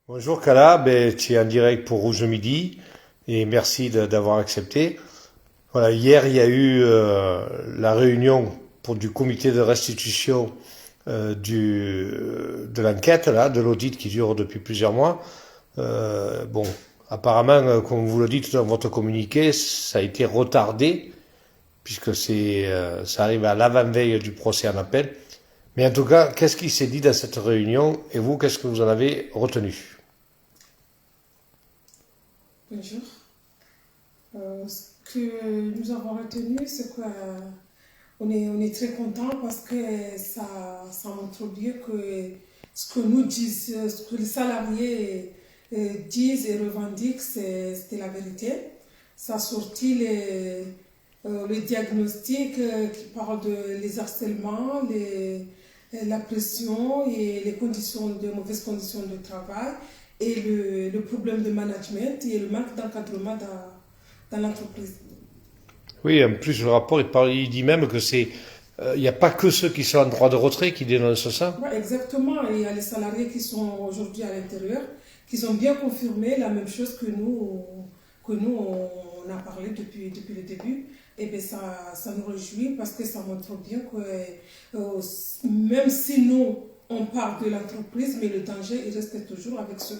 Bonjour Kala, tu es en direct pour Rouge Midi et merci d'avoir accepté. Voilà, hier il y a eu la réunion du comité de restitution de l'enquête là, de l'audit qui dure depuis plusieurs mois. Bon, apparemment, comme vous le dites dans votre communiqué, ça a été retardé puisque ça arrive à l'avant-veille du procès en appel. Mais en tout cas, qu'est-ce qui s'est dit dans cette réunion et vous, qu'est-ce que vous en avez retenu? Bonjour. Ce que nous avons retenu, c'est qu'on est très content parce que ça montre bien que ce que nous disent, ce que les salariés disent et revendiquent, c'était la vérité. Ça a sorti le diagnostic qui parle de les harcèlements, la pression et les conditions de mauvaises conditions de travail et le problème de management et le manque d'encadrement dans l'entreprise. Oui, en plus le rapport il dit même que il n'y a pas que ceux qui sont en droit de retrait qui dénoncent ça. Ouais, exactement. Et il y a les salariés qui sont aujourd'hui à l'intérieur, qui ont bien confirmé la même chose que nous on a parlé depuis le début. Et bien ça nous réjouit parce que ça montre bien que même si nous, on parle de l'entreprise, mais le danger, il reste toujours avec ceux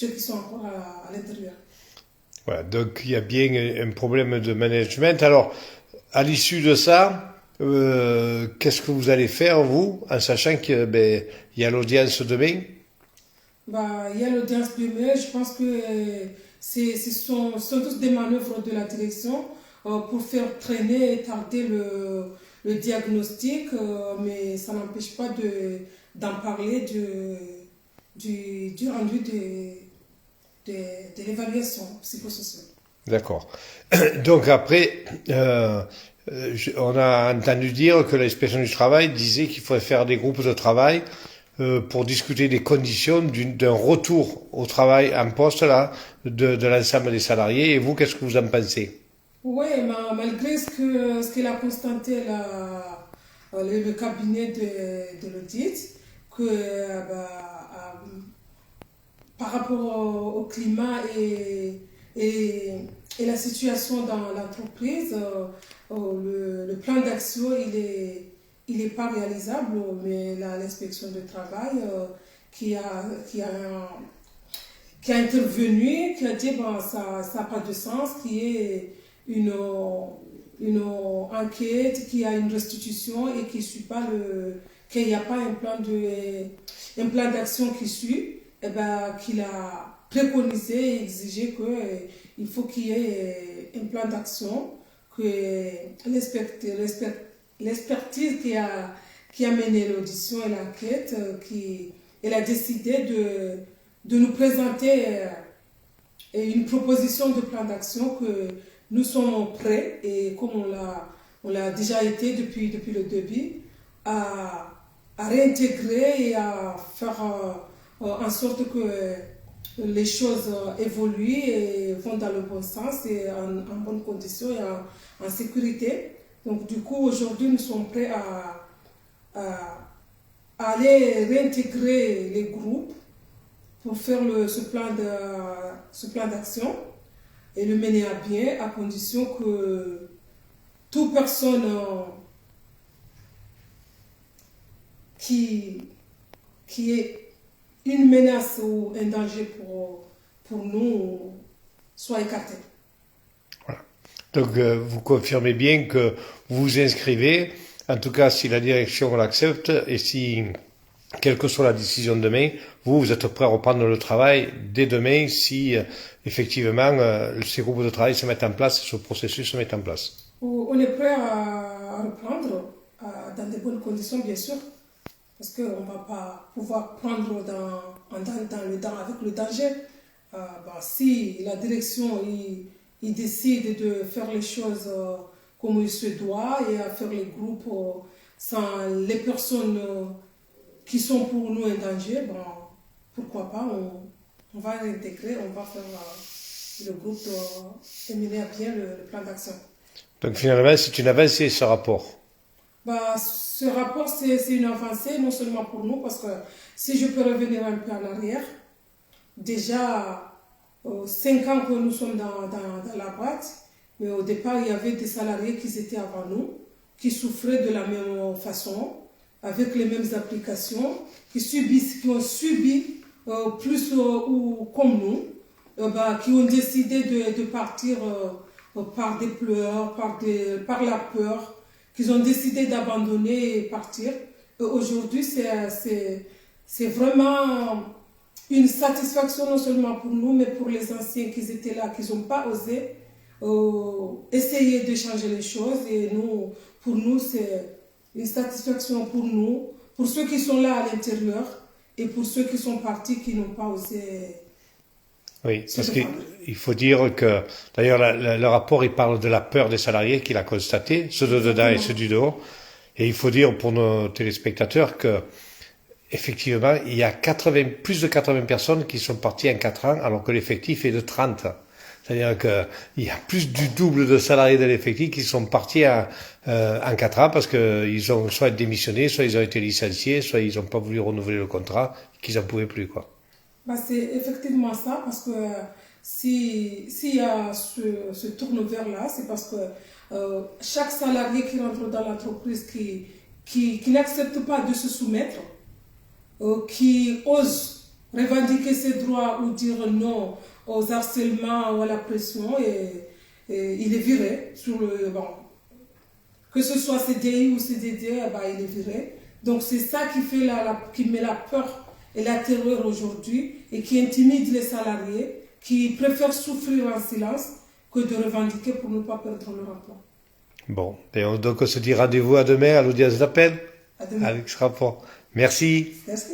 qui sont encore à l'intérieur. Voilà, donc il y a bien un problème de management. Alors, à l'issue de ça, qu'est-ce que vous allez faire, vous, en sachant que il y a l'audience demain? Bah, il y a l'audience demain. Je pense que ce sont tous des manœuvres de la direction pour faire traîner et tarder le diagnostic, mais ça n'empêche pas d'en parler du rendu de l'évaluation psychosociale. D'accord. Donc après, on a entendu dire que l'inspection du travail disait qu'il faudrait faire des groupes de travail pour discuter des conditions d'un retour au travail en poste là de l'ensemble des salariés. Et vous, qu'est-ce que vous en pensez? Oui, malgré ce qu'il a constaté le cabinet de l'audit, que par rapport au climat et la situation dans l'entreprise, le plan d'action, il est pas réalisable, mais l'inspection du travail qui a, qui a, qui a intervenu, qui a dit bon, ça n'a pas de sens, qui est une, une enquête, qui a une restitution et qui suit pas qu'il n'y a pas un plan d'action qui suit, et ben, qu'il a préconisé et exigé qu'il faut qu'il y ait un plan d'action, que l'expertise qui a mené l'audition et l'enquête, elle a décidé de nous présenter une proposition de plan d'action que nous sommes prêts, et comme on l'a déjà été depuis le début, à réintégrer et à faire en sorte que les choses évoluent et vont dans le bon sens et en bonnes conditions et en sécurité. Donc du coup, aujourd'hui, nous sommes prêts à aller réintégrer les groupes pour faire ce plan d'action et le mener à bien à condition que toute personne qui, qui est une menace ou un danger pour nous soit écartée. Donc vous confirmez bien que vous vous inscrivez, en tout cas si la direction l'accepte et si, quelle que soit la décision de demain, vous êtes prêt à reprendre le travail dès demain si effectivement ces groupes de travail se mettent en place, ce processus se met en place. On est prêt à reprendre dans de bonnes conditions, bien sûr, parce qu'on ne va pas pouvoir prendre dans le dent avec le danger. Si la direction il décide de faire les choses comme il se doit et à faire les groupes sans les personnes qui sont pour nous un danger, pourquoi pas, on va l'intégrer, on va faire le groupe et mener à bien le plan d'action. Donc finalement c'est une avancée ce rapport. Ce rapport, c'est une avancée, non seulement pour nous, parce que si je peux revenir un peu en arrière, déjà 5 ans que nous sommes dans la boîte, mais au départ, il y avait des salariés qui étaient avant nous, qui souffraient de la même façon, avec les mêmes applications, qui ont subi plus ou comme nous, qui ont décidé de partir par des pleurs, par la peur, qu'ils ont décidé d'abandonner et partir. Aujourd'hui, c'est vraiment une satisfaction non seulement pour nous, mais pour les anciens qui étaient là, qui n'ont pas osé essayer de changer les choses. Et pour nous, c'est une satisfaction pour nous, pour ceux qui sont là à l'intérieur et pour ceux qui sont partis, qui n'ont pas osé. Oui, parce qu'il faut dire que, d'ailleurs, le rapport, il parle de la peur des salariés qu'il a constaté, ceux de dedans et ceux du dehors. Et il faut dire pour nos téléspectateurs que, effectivement, il y a plus de 80 personnes qui sont parties en 4 ans, alors que l'effectif est de 30. C'est-à-dire qu'il y a plus du double de salariés de l'effectif qui sont partis en 4 ans parce qu'ils ont soit démissionné, soit ils ont été licenciés, soit ils n'ont pas voulu renouveler le contrat, qu'ils n'en pouvaient plus, quoi. C'est effectivement ça, parce que s'il y a ce turnover-là, c'est parce que chaque salarié qui rentre dans l'entreprise qui n'accepte pas de se soumettre, qui ose revendiquer ses droits ou dire non aux harcèlements ou à la pression, et il est viré que ce soit CDI ou CDD, il est viré. Donc c'est ça qui met la peur et la terreur aujourd'hui et qui intimide les salariés qui préfèrent souffrir en silence que de revendiquer pour ne pas perdre leur emploi. Bon, et donc on se dit rendez-vous à demain à l'audience d'appel. À demain. Alex Rapport. Merci. Merci.